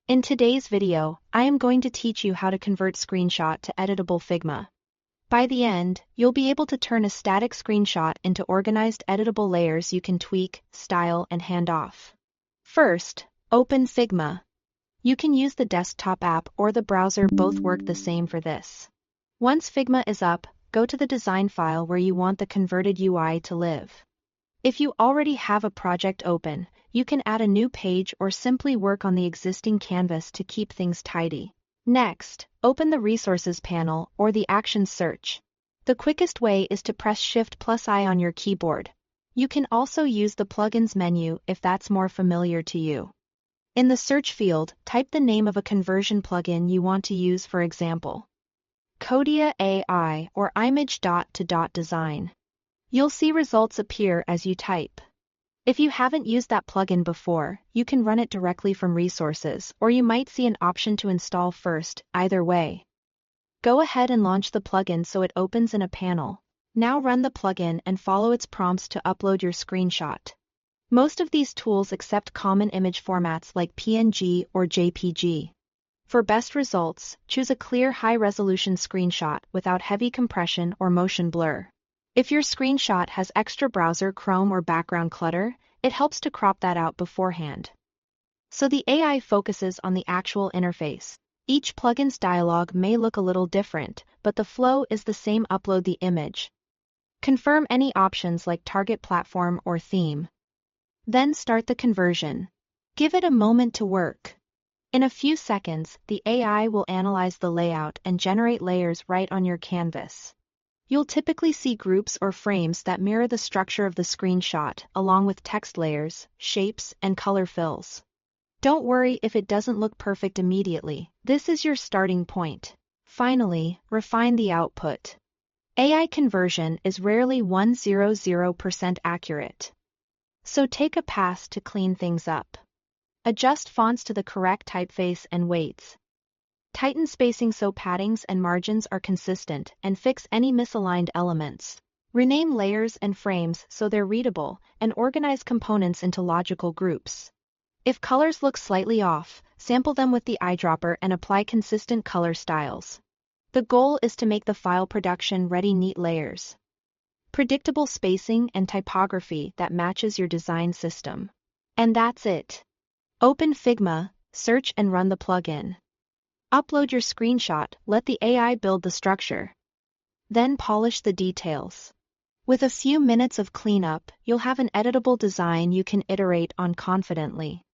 In today's video, I am going to teach you how to convert screenshot to editable Figma. By the end, you'll be able to turn a static screenshot into organized editable layers you can tweak, style, and hand off. First, open Figma. You can use the desktop app or the browser, both work the same for this. Once Figma is up, go to the design file where you want the converted UI to live. If you already have a project open, you can add a new page or simply work on the existing canvas to keep things tidy. Next, open the Resources panel or the Actions search. The quickest way is to press Shift+I on your keyboard. You can also use the Plugins menu if that's more familiar to you. In the search field, type the name of a conversion plugin you want to use, for example, Codia AI or image.to.design. You'll see results appear as you type. If you haven't used that plugin before, you can run it directly from Resources, or you might see an option to install first. Either way, go ahead and launch the plugin so it opens in a panel. Now run the plugin and follow its prompts to upload your screenshot. Most of these tools accept common image formats like PNG or JPG. For best results, choose a clear, high-resolution screenshot without heavy compression or motion blur. If your screenshot has extra browser Chrome or background clutter, it helps to crop that out beforehand. So the AI focuses on the actual interface. Each plugin's dialog may look a little different, but the flow is the same. Upload the image. Confirm any options like target platform or theme. Then start the conversion. Give it a moment to work. In a few seconds, the AI will analyze the layout and generate layers right on your canvas. You'll typically see groups or frames that mirror the structure of the screenshot, along with text layers, shapes, and color fills. Don't worry if it doesn't look perfect immediately. This is your starting point. Finally, refine the output. AI conversion is rarely 100% accurate. So take a pass to clean things up. Adjust fonts to the correct typeface and weights. Tighten spacing so paddings and margins are consistent, and fix any misaligned elements. Rename layers and frames so they're readable, and organize components into logical groups. If colors look slightly off, sample them with the eyedropper and apply consistent color styles. The goal is to make the file production ready neat layers. Predictable spacing and typography that matches your design system. And that's it. Open Figma, search and run the plugin. Upload your screenshot, let the AI build the structure. Then polish the details. With a few minutes of cleanup, you'll have an editable design you can iterate on confidently.